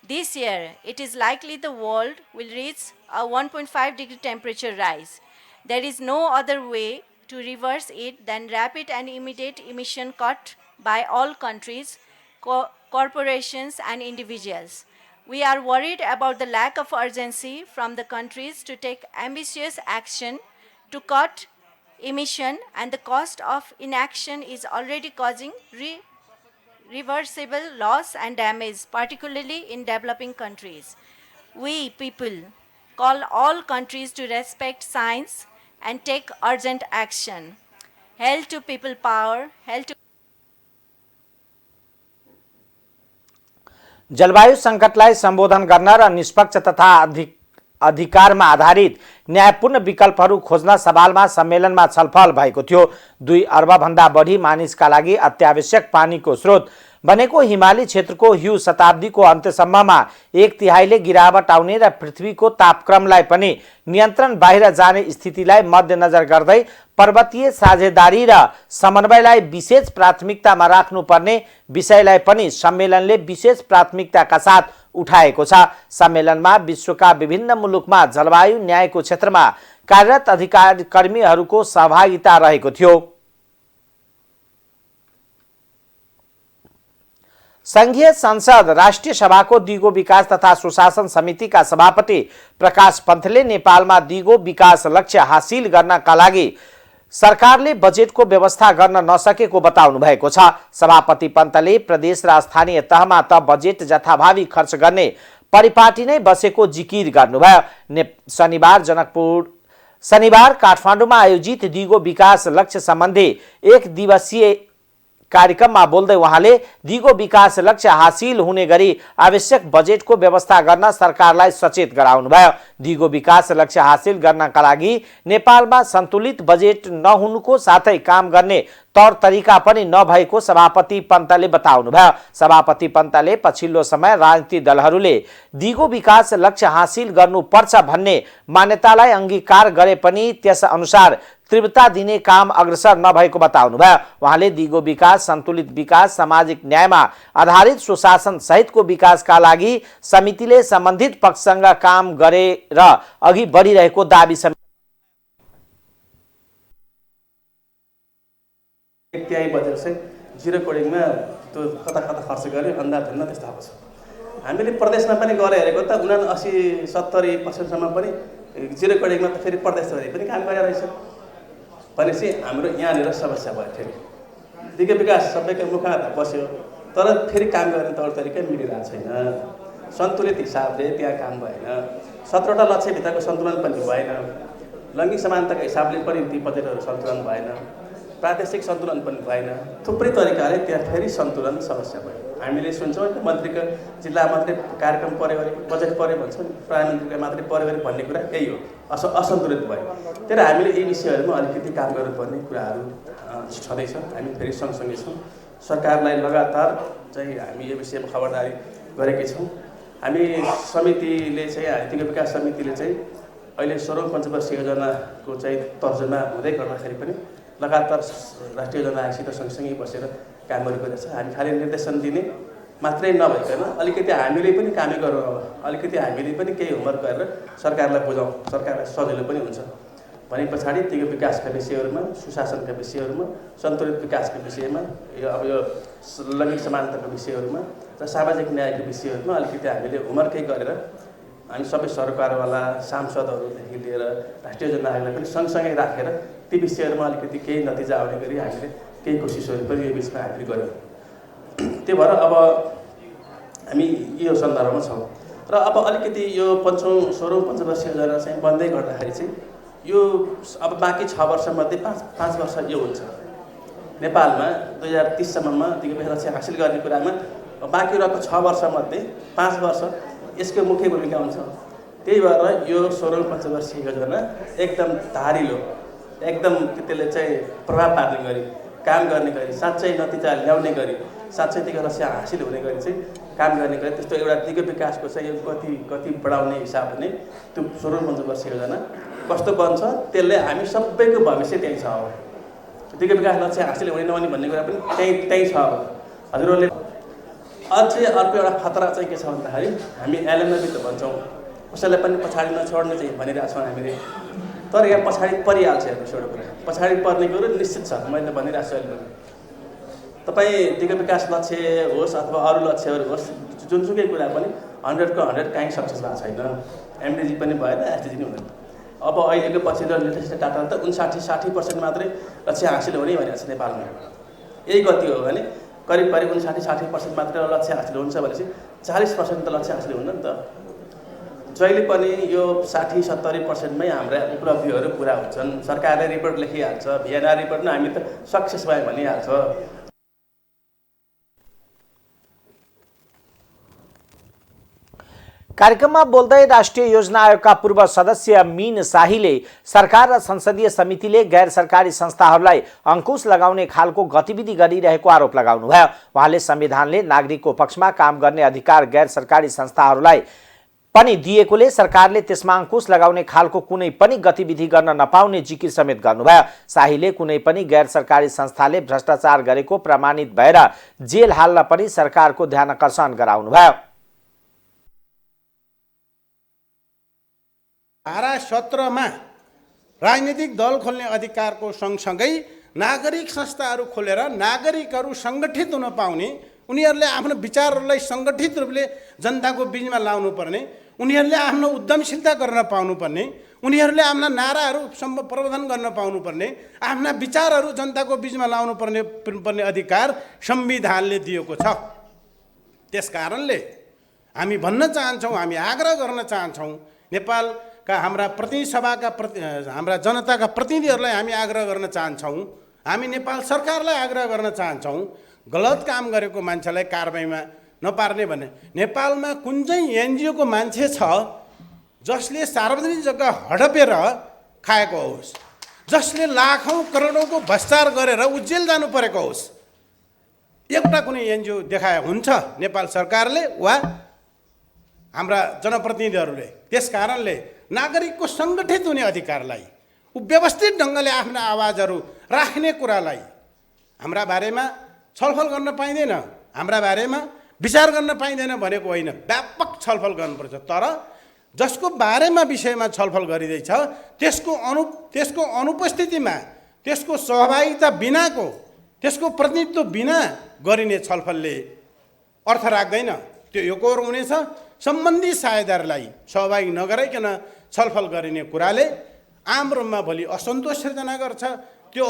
This year, it is likely the world will reach a 1.5 degree temperature rise. There is no other way to reverse it than rapid and immediate emission cut by all countries, corporations, and individuals. We are worried about the lack of urgency from the countries to take ambitious action to cut emission, and the cost of inaction is already causing reversible loss and damage, particularly in developing countries. We people call all countries to respect science and take urgent action. Hail to people power, hail to जलवायु सङ्कटलाई सम्बोधन गर्न र निष्पक्ष तथा अधिकारमा आधारित न्यायपूर्ण विकल्पहरू खोज्न सवालमा सम्मेलनमा छलफल भएको थियो। 2 अर्बभन्दा बढी मानिसका लागि अत्यावश्यक पानीको स्रोत बनेको हिमाली क्षेत्रको हिउँ शताब्दीको अन्त्यसम्ममा 1/3 गिरावट आउने र पृथ्वीको तापक्रमलाई पनि नियन्त्रण बाहिर जाने स्थितिलाई मध्यनजर गर्दै पर्वतीय साझेदारी र समन्वयलाई विशेष प्राथमिकतामा राख्नुपर्ने विषयलाई पनि सम्मेलनले विशेष प्राथमिकताका साथ उठाएको छ। सम्मेलनमा विश्वका विभिन्न मुलुकमा जलवायु न्यायको क्षेत्रमा कार्यरत अधिकारी कर्मीहरूको सहभागिता रहेको थियो। संघीय संसद राष्ट्रिय सभाको दिगो विकास तथा सुशासन समितिका सभापति प्रकाश पन्तले नेपालमा दिगो विकास लक्ष्य हासिल गर्नका लागि सरकारले बजेटको व्यवस्था गर्न नसकेको बताउनु भएको छ। सभापति पन्तले प्रदेश र स्थानीय तहमा त बजेट जथाभावी खर्च गर्ने परिपाटी नै बसेको जिकिर गर्नुभयो। शनिबार काठमाडौँमा आयोजित दिगो विकास लक्ष्य सम्बन्धी 1 दिवसीय कार्यक्रममा बोल्दै उहाँले दिगो विकास लक्ष्य हासिल हुने गरी आवश्यक बजेटको व्यवस्था गर्न सरकारलाई सचेत गराउनुभयो। दिगो विकास लक्ष्य हासिल गर्नका लागि नेपालमा सन्तुलित बजेट नहुनुको साथै काम गर्ने तौर तरिका पनि नभएको सभापति पन्तले बताउनुभयो। सभापति पन्तले पछिल्लो समय राजनीतिक दलहरूले दिगो विकास लक्ष्य हासिल गर्नुपर्छ भन्ने मान्यतालाई अंगीकार गरे पनि त्यस अनुसार तीव्रता दिने काम अग्रसर नभएको बताउनुभयो। उहाँले दिगो विकास, सन्तुलित विकास, सामाजिक न्यायमा आधारित सुशासन सहितको विकासका लागि समितिले सम्बन्धित पक्षसँग काम गरेर अघि बढिरहेको दाबी एक तिहाई बजेट चाहिँ जिरो कोडिङमा त्यो कता कता खर्च गर्यो अन्दाज हुन्न त्यस्तो भएको छ। हामीले प्रदेशमा पनि गएर हेरेको त 79-70% पनि जिरो कोडिङमा त फेरि प्रदेशभरि पनि काम गरेर रहेछ भनेपछि हाम्रो यहाँनिर समस्या भयो। फेरि दिगो विकास सबैको मुखमा बस्यो तर फेरि काम गर्ने तौर तरिका मिलिरहेको छैन। सन्तुलित हिसाबले त्यहाँ काम भएन। 17वटा लक्ष्यभित्रको सन्तुलन पनि भएन। लैङ्गिक समानताको हिसाबले पनि ती बजेटहरू सन्तुलन भएन। प्रादेशिक सन्तुलन पनि भएन। थुप्रै तरिकाले त्यहाँ फेरि सन्तुलन समस्या भयो। हामीले सुन्छौँ मन्त्रीको जिल्ला मन्त्री कार्यक्रम पर्यो अरे बजेट पर्यो भन्छौँ, प्रधानमन्त्रीको मात्रै पर्यो अरे भन्ने कुरा यही हो, असन्तुलित भयो। तर हामीले यी विषयहरूमा अलिकति काम गर्नुपर्ने कुराहरू छँदैछ। हामी फेरि सँगसँगै छौँ। सरकारलाई लगातार चाहिँ हामी यो विषयमा खबरदारी गरेकै छौँ। हामी समितिले चाहिँ दिगो विकास समितिले चाहिँ अहिले 16औं पञ्चवर्षीय योजनाको चाहिँ तर्जुमा हुँदै गर्दाखेरि पनि लगातार राष्ट्रिय योजना आयोगसित सँगसँगै बसेर काम गरिरहेको छ। हामी खालि निर्देशन दिने मात्रै नभइकन अलिकति हामीले पनि कामै गरौँ। अब अलिकति हामीले पनि केही होमवर्क गरेर सरकारलाई बुझाउँ, सरकारलाई सजिलो पनि हुन्छ भने पछाडि दिगो विकासका विषयहरूमा, सुशासनका विषयहरूमा, सन्तुलित विकासका विषयमा, यो लैङ्गिक समानताको विषयहरूमा र सामाजिक न्यायको विषयहरूमा अलिकति हामीले होमवर्कै गरेर हामी सबै सरकारवाला सांसदहरूदेखि लिएर राष्ट्रिय योजना आयोगलाई पनि सँगसँगै राखेर ती विषयहरूमा अलिकति केही नतिजा आउने गरी हामीले केही कोसिसहरू पनि यो बिचमा हामीले गऱ्यौँ। त्यही भएर अब हामी यो सन्दर्भमा छौँ र अब अलिकति यो 16औं पञ्चवर्षीय योजना चाहिँ बन्दै गर्दाखेरि चाहिँ यो अब बाँकी 6 वर्षमध्ये 5 वर्ष यो हुन्छ। नेपालमा 2030 सम्ममा दिगो विकास लक्ष्य हासिल गर्ने कुरामा बाँकी रहेको 6 वर्षमध्ये 5 वर्ष यसको मुख्य भूमिका हुन्छ। त्यही भएर यो 16औं पञ्चवर्षीय योजना एकदम धारिलो, एकदम त्यसले चाहिँ प्रभाव पार्ने गरी, काम गर्ने गरी, साँच्चै नतिजा ल्याउने गरी, साँच्चै दिगो लक्ष्य हासिल हुने गरी चाहिँ काम गर्ने गरी त्यस्तो एउटा दिगो विकासको चाहिँ यो गति बढाउने हिसाबले नै त्यो 16औं पञ्चवर्षीय योजना कस्तो बन्छ त्यसले हामी सबैको भविष्य त्यही छ। अब दिगो विकास लक्ष्य हासिल हुने नहुने भन्ने कुरा पनि त्यही छ। अब हजुरहरूले अझै अर्को एउटा खतरा चाहिँ के छ भन्दाखेरि हामी एलएमएबी त भन्छौँ, कसैलाई पनि पछाडि नछोड्ने चाहिँ भनिरहेको छौँ हामीले। तर यहाँ पछाडि परिहाल्छ हेर्नुहोस् एउटा कुरा, पछाडि पर्ने कुरो निश्चित छ। मैले भनिरहेको छु अहिले तपाईँ दिगो विकास लक्ष्य होस् अथवा अरू लक्ष्यहरू होस्, जुनसुकै कुरा पनि 100 को 100 काहीँ सक्सेस भएको छैन। एमडिजी पनि भएन, एसडिजी पनि हुँदैन। अब अहिलेको पछिल्लो लेटेस्ट डाटा त 59-60% मात्रै लक्ष्य हासिल हुने भनेको छ नेपालमा। यही गति हो भने करिब 59-60% मात्र लक्ष्य हासिल हुन्छ भनेपछि 40% त लक्ष्य हासिल हुन्न नि त। जहिले पनि यो 60-70% मै हाम्रा उपलब्धिहरू पुरा हुन्छन्। सरकारले रिपोर्ट लेखिहाल्छ, भिएनआर रिपोर्ट नै हामी त सक्सेस भयो भनिहाल्छ। कार्यक्रममा बोल्दै राष्ट्रिय योजना आयोगका पूर्व सदस्य मीन शाहीले सरकार र संसदीय समितिले गैर सरकारी संस्थाहरूलाई अंकुश लगाउने खालको गतिविधि गरिरहेको आरोप लगाउनुभयो। उहाँले संविधानले नागरिकको पक्षमा काम गर्ने अधिकार गैर सरकारी संस्थाहरूलाई पनि दिएकोले सरकारले त्यसमा अंकुश लगाउने खालको कुनै पनि गतिविधि गर्न नपाउने जिकिर समेत गर्नुभयो। शाहीले कुनै पनि गैर सरकारी संस्थाले भ्रष्टाचार गरेको प्रमाणित भएर जेल हाल्न पनि सरकारको ध्यान आकर्षण गराउनुभयो। धारा 17 मा राजनीतिक दल खोल्ने अधिकारको सँगसँगै नागरिक संस्थाहरू खोलेर नागरिकहरू सङ्गठित हुन पाउने, उनीहरूले आफ्नो विचारहरूलाई सङ्गठित रूपले जनताको बीचमा लाउनु पर्ने, उनीहरूले आफ्नो उद्यमशीलता गर्न पाउनुपर्ने, उनीहरूले आफ्ना नाराहरू प्रबन्धन गर्न पाउनुपर्ने, आफ्ना विचारहरू जनताको बीचमा लाउनु पर्ने अधिकार संविधानले दिएको छ। त्यसकारणले हामी भन्न चाहन्छौँ, हामी आग्रह गर्न चाहन्छौँ, नेपालका हाम्रा प्रतिनिधि सभाका हाम्रा जनताका प्रतिनिधिहरूलाई हामी आग्रह गर्न चाहन्छौँ, हामी नेपाल सरकारलाई आग्रह गर्न चाहन्छौँ, गलत काम गरेको मान्छेलाई कारबाहीमा नपार्ने भने। नेपालमा कुन चाहिँ एनजिओको मान्छे छ जसले सार्वजनिक जग्गा हडपेर खाएको होस्, जसले लाखौँ करोडौँको भ्रष्टाचार गरेर जेल जानु परेको होस्, एउटा कुनै एनजिओ देखाए हुन्छ नेपाल सरकारले वा हाम्रा जनप्रतिनिधिहरूले? त्यसकारणले नागरिकको सङ्गठित हुने अधिकारलाई, व्यवस्थित ढङ्गले आफ्ना आवाजहरू राख्ने कुरालाई हाम्रा बारेमा छलफल गर्न पाइँदैन, हाम्रा बारेमा विचार गर्न पाइँदैन भनेको होइन, व्यापक छलफल गर्नुपर्छ। तर जसको बारेमा विषयमा छलफल गरिँदैछ त्यसको अनुपस्थितिमा, त्यसको सहभागिता बिनाको, त्यसको प्रतिनिधित्व बिना गरिने छलफलले अर्थ राख्दैन। त्यो एकोहोर हुनेछ। सम्बन्धित साझेदारलाई सहभागी नगराइकन छलफल गरिने कुराले आम रूपमा भोलि असन्तोष सिर्जना गर्छ। त्यो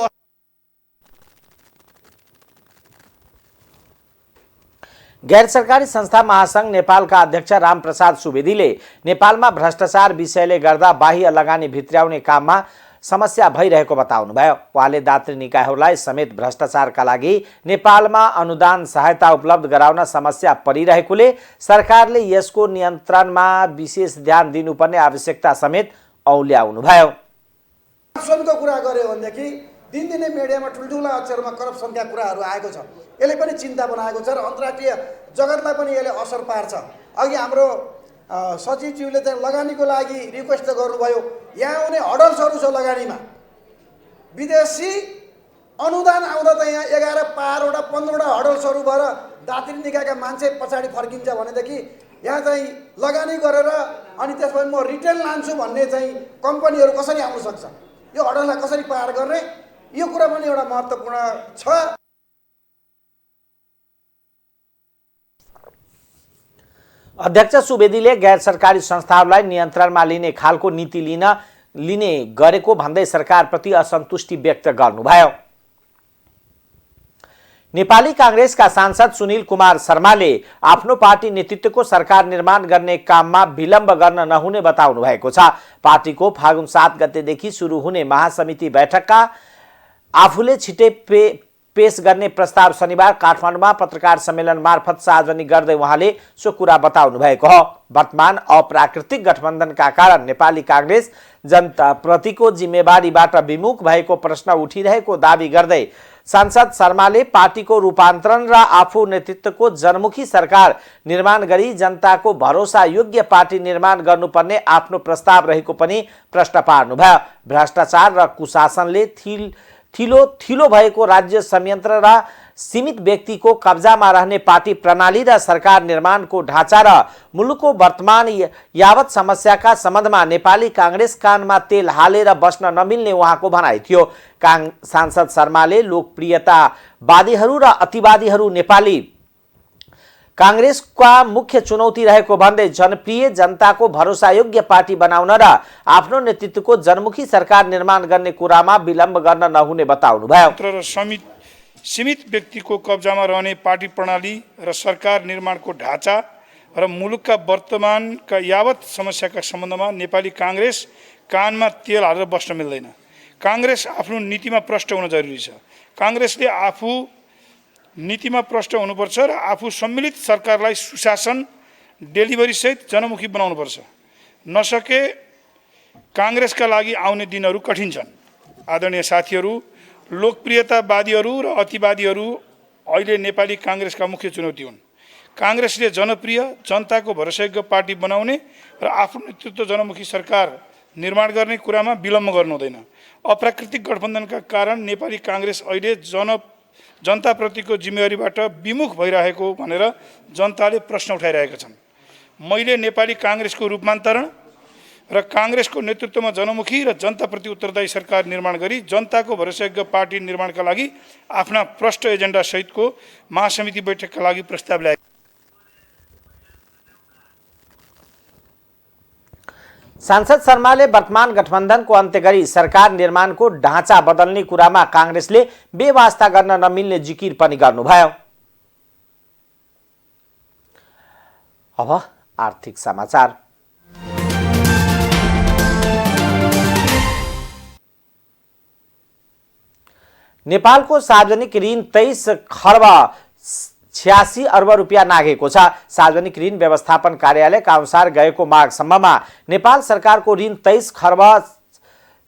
गैर सरकारी संस्था महासंघ नेपालका अध्यक्ष रामप्रसाद सुवेदीले नेपालमा भ्रष्टाचार विषयले गर्दा बाह्य लगानी भित्र्याउने काममा समस्या भइरहेको बताउनुभयो। उहाँले दात्री निकायहरूलाई समेत भ्रष्टाचारका लागि नेपालमा अनुदान सहायता उपलब्ध गराउन समस्या परिरहेकोले सरकारले यसको नियन्त्रणमा विशेष ध्यान दिनुपर्ने आवश्यकता समेत औल्याउनुभयो। करप्सनको कुरा गर्यो भनेदेखि दिनदिनै मिडियामा ठुल्ठुला अक्षरमा करप्सनका कुराहरू आएको छ। यसले पनि चिन्ता बनाएको छ र अन्तर्राष्ट्रिय जगतलाई पनि यसले असर पार्छ। अघि हाम्रो सचिवज्यूले चाहिँ लगानीको लागि रिक्वेस्ट गर्नुभयो। यहाँ आउने हडल्सहरू छ लगानीमा, विदेशी अनुदान आउँदा त यहाँ 11-12वटा 15वटा हडल्सहरू भएर दात्री निकायका मान्छे पछाडि फर्किन्छ भनेदेखि यहाँ चाहिँ लगानी गरेर अनि त्यसपछि म रिटेल लान्छु भन्ने चाहिँ कम्पनीहरू कसरी आउन सक्छ? यो हडललाई कसरी पार गर्ने? यो कुरा पनि एउटा महत्त्वपूर्ण छ। अध्यक्ष सुवेदीले गैर सरकारी संस्थाहरूलाई नियन्त्रणमा लिने खालको नीति लिने गरेको भन्दै सरकारप्रति असन्तुष्टि व्यक्त गर्नुभयो। नेपाली कांग्रेसका सांसद सुनील कुमार शर्माले आफ्नो पार्टी नेतृत्वको सरकार निर्माण गर्ने काममा विलम्ब गर्न नहुने बताउनु भएको छ। पार्टीको फागुन 7 गतेदेखि सुरु हुने महासमिति बैठकका आफूले छिटै पेश गर्ने प्रस्ताव शनिबार काठमाडौँमा पत्रकार सम्मेलन मार्फत सार्वजनिक गर्दै उहाँले सो कुरा बताउनु भएको हो। वर्तमान अप्राकृतिक गठबन्धनका कारण नेपाली कांग्रेस जनताप्रतिको जिम्मेवारीबाट विमुख भएको प्रश्न उठिरहेको दावी गर्दै सांसद शर्माले पार्टीको रूपान्तरण र आफू नेतृत्वको जनमुखी सरकार निर्माण गरी जनताको भरोसा योग्य पार्टी निर्माण गर्नुपर्ने आफ्नो प्रस्ताव रहेको पनि प्रश्न पार्नुभयो। भ्रष्टाचार र कुशासनले थिलो भएको राज्य संयन्त्र र सीमित व्यक्तिको कब्जामा रहने पार्टी प्रणाली र सरकार निर्माणको ढाँचा र मुलुकको वर्तमान यावत समस्याका सम्बन्धमा नेपाली कांग्रेस कानमा तेल हालेर बस्न नमिल्ने उहाँको भनाइ थियो। सांसद शर्माले लोकप्रियतावादीहरू र अतिवादीहरू नेपाली कांग्रेसका मुख्य चुनौती रहेको भन्दै जनप्रिय जनताको भरोसायोग्य पार्टी बनाउन र आफ्नो नेतृत्वको जनमुखी सरकार निर्माण गर्ने कुरामा विलम्ब गर्न नहुने बताउनुभयो। र सीमित व्यक्तिको कब्जामा रहने पार्टी प्रणाली र सरकार निर्माणको ढाँचा र मुलुकका वर्तमानका यावत समस्याका सम्बन्धमा नेपाली कांग्रेस कानमा तेल हालेर बस्न मिल्दैन। कांग्रेस आफ्नो नीतिमा प्रष्ट हुन जरुरी छ। कांग्रेसले आफू नीतिमा प्रष्ट हुनुपर्छ र आफू सम्मिलित सरकारलाई सुशासन डेलिभरी सहित जनमुखी बनाउनुपर्छ। नसके कांग्रेसका लागि आउने दिनहरू कठिन छन्। आदरणीय साथीहरू, लोकप्रियतावादीहरू र अतिवादीहरू अहिले नेपाली कांग्रेसका मुख्य चुनौती हुन्। कांग्रेसले जनप्रिय जनताको भरोसायोग्य पार्टी बनाउने र आफ्नो नेतृत्व जनमुखी सरकार निर्माण गर्ने कुरामा विलम्ब गर्नु हुँदैन। अप्राकृतिक गठबन्धनका कारण नेपाली कांग्रेस अहिले जनताप्रतिको जिम्मेवारीबाट विमुख भइरहेको भनेर जनताले प्रश्न उठाइरहेका छन्। मैले नेपाली कांग्रेसको रूपान्तरण र कांग्रेसको नेतृत्वमा जनमुखी र जनताप्रति उत्तरदायी सरकार निर्माण गरी जनताको भरोसायोग्य पार्टी निर्माणका लागि आफ्ना प्रष्ट एजेन्डा सहितको महासमिति बैठकका लागि प्रस्ताव ल्याए। सांसद शर्माले वर्तमान गठबन्धनको अन्त्य गरी सरकार निर्माणको ढाँचा बदल्ने कुरामा कांग्रेसले बेवास्ता गर्न नमिल्ने जिकिर पनि गर्नुभयो। अब आर्थिक समाचार। नेपालको सार्वजनिक ऋण 23 खर्ब 86 अर्ब रुपियाँ नाघेको छ। सार्वजनिक ऋण व्यवस्थापन कार्यालयका अनुसार गएको माघसम्ममा नेपाल सरकारको ऋण 23 खर्ब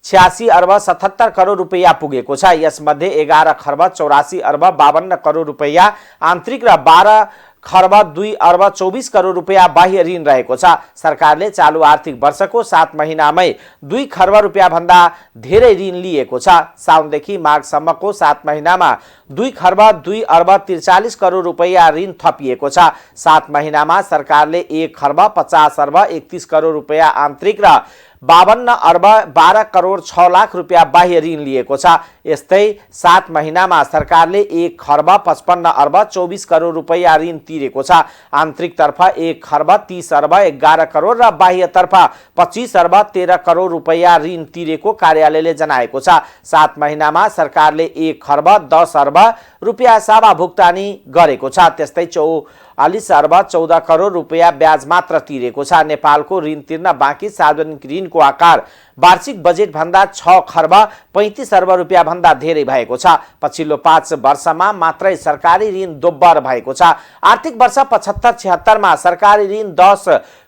86 अर्ब 77 करोड रुपियाँ पुगेको छ। यसमध्ये 11 खर्ब 84 अर्ब 52 करोड रुपियाँ आन्तरिक र 12 खर्ब 2 अर्ब 24 करोड रुपियाँ बाह्य ऋण रहेको छ। सरकारले चालु आर्थिक वर्षको 7 महिनामै 2 खर्ब रुपियाँ भन्दा धेरै ऋण लिएको छ। साउनदेखि माघसम्मको 7 महिनामा 2 खर्ब 2 अर्ब 43 करोड रुपियाँ ऋण थपिएको छ। 7 महिनामा सरकारले 1 खर्ब 50 अर्ब 31 करोड रुपियाँ आन्तरिक र 52 अर्ब 12 करोड 6 लाख रुपियाँ बाह्य ऋण लिएको छ। यस्तै 7 महिनामा सरकारले 1 खर्ब 55 अर्ब 24 करोड रुपियाँ ऋण तिरेको छ। आन्तरिकतर्फ 1 खर्ब 30 अर्ब 11 करोड र बाह्यतर्फ 25 अर्ब 13 करोड रुपियाँ ऋण तिरेको कार्यालयले जनाएको छ। 7 महिनामा सरकारले 1 खर्ब 10 अर्ब रुपियाँ सेवा भुक्तानी गरेको छ। त्यस्तै 44 अर्ब 14 करोड रुपियाँ ब्याज मात्र तिरेको छ। नेपालको ऋण तिर्न बाँकी सार्वजनिक ऋणको आकार वार्षिक बजेट भन्दा 6 खर्ब 35 अर्ब रुपियाँ भन्दा धेरै भएको छ। पछिल्लो 5 वर्षमा मात्रै सरकारी ऋण दोब्बर भएको छ। आर्थिक वर्ष 75-76 मा सरकारी ऋण 10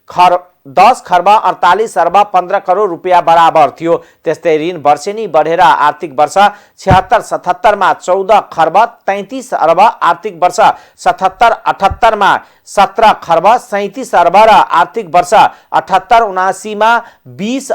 खर्ब 48 अर्ब 15 करोड रुपियाँ बराबर थियो। त्यस्तै ऋण वर्षेनी बढेर आर्थिक वर्ष 76-77 मा 14 खर्ब 33 अर्ब, आर्थिक वर्ष 77-78 मा 17 खर्ब 37 अर्ब र आर्थिक वर्ष 78-79 मा 20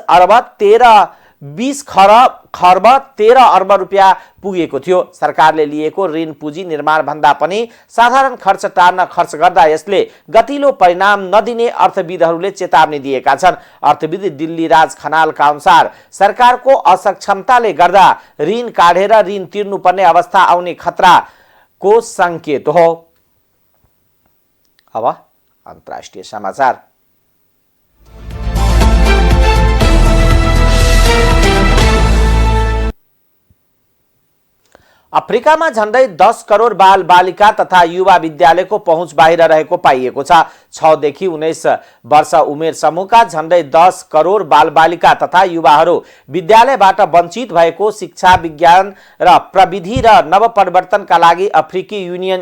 खर्ब 13 अर्ब रुपियाँ पुगेको थियो। सरकारले लिएको ऋण पुँजी निर्माण भन्दा पनि साधारण खर्च टार्न खर्च गर्दा यसले गतिलो परिणाम नदिने अर्थविदहरूले चेतावनी दिएका छन्। अर्थविद दिल्ली राज खनालका अनुसार सरकारको असक्षमताले गर्दा ऋण काढेर ऋण तिर्नुपर्ने अवस्था आउने खतराको संकेत हो। अब अन्तर्राष्ट्रिय समाचार। अफ्रिकामा झण्डै 10 करोड बाल बालिका तथा युवा विद्यालयको पहुँच बाहिर रहेको पाइएको छ। 6 देखि 19 वर्ष उमेर समूहका झण्डै 10 करोड बाल बालिका तथा युवाहरू विद्यालयबाट वञ्चित भएको शिक्षा, विज्ञान र प्रविधि र नवपरिवर्तनका लागि अफ्रिकी युनियन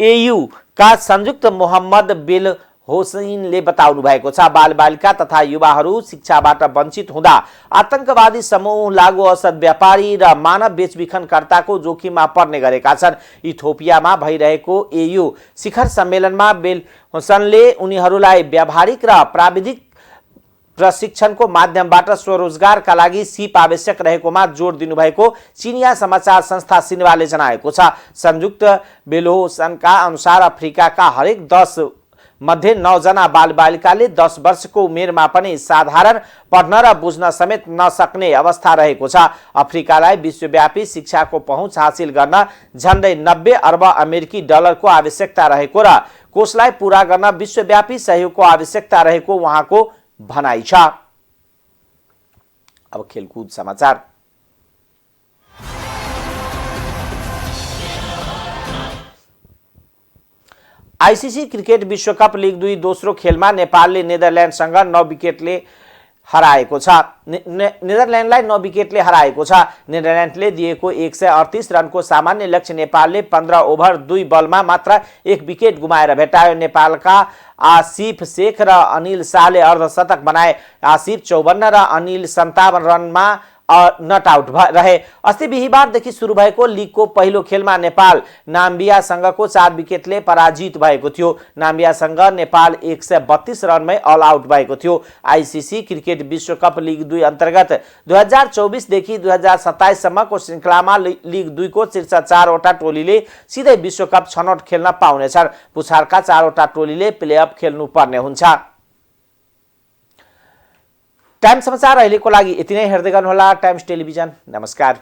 AU का संयुक्त मोहम्मद बेल होसैनले बताउनु भएको छ। बालबालिका तथा युवाहरू शिक्षाबाट वञ्चित हुँदा आतंकवादी समूह, लागु औषध व्यापारी र मानव बेचबिखनकर्ताको जोखिममा पर्ने गरेका छन्। इथियोपियामा भइरहेको AU शिखर सम्मेलनमा बेल होसैनले उनीहरूलाई व्यावहारिक र प्राविधिक प्रशिक्षणको माध्यमबाट स्वरोजगारका लागि सिप आवश्यक रहेकोमा जोड दिनुभएको चिनिया समाचार संस्था सिन्हुवाले जनाएको छ। संयुक्त बेलोहोसनका अनुसार अफ्रिकाका हरेक 10 मध्ये 9 जना बालबालिकाले 10 वर्षको उमेरमा पनि साधारण पढ्न र बुझ्न समेत नसक्ने अवस्था रहेको छ। अफ्रिकालाई विश्वव्यापी शिक्षाको पहुँच हासिल गर्न झण्डै 90 अर्ब अमेरिकी डलरको आवश्यकता रहेको र कोषलाई पूरा गर्न विश्वव्यापी सहयोगको आवश्यकता रहेको उहाँको भनाइ छ। अब खेलकुद समाचार। आईसीसी क्रिकेट विश्वकप लिग 2 दोस्रो खेलमा नेपालले नेदरल्यान्डसँग 9 विकेटले हराएको छ। नेदरल्यान्डलाई 9 विकेटले हराएको छ। नेदरल्यान्डले दिएको 138 रनको सामान्य लक्ष्य नेपालले 15 ओभर 2 बलमा मात्र 1 विकेट गुमाएर भेटायो। नेपालका आसिफ शेख र अनिल शाहले अर्धशतक बनाए। आसिफ 54 र अनिल 57 रनमा नट आउट रहे। अस्ति बिहीबारदेखि सुरु भएको लिगको पहिलो खेलमा नेपाल नाम्बियासँगको 4 विकेटले पराजित भएको थियो। नाम्बियासँग नेपाल 132 रनमै अल आउट भएको थियो। आईसीसी क्रिकेट विश्वकप लिग 2 अन्तर्गत 2024 देखि 2027 सम्मको श्रृङ्खलामा लिग 2 को शीर्ष 4 वटा टोलीले सिधै विश्वकप छनौट खेल्न पाउनेछन्। पुछारका 4 वटा टोलीले प्लेअफ खेल्नु पर्ने हुन्छ। टाइम्स समाचार अहिलेको लागि यति नै। हेर्दै गर्नुहोला टाइम्स टेलिभिजन। नमस्कार।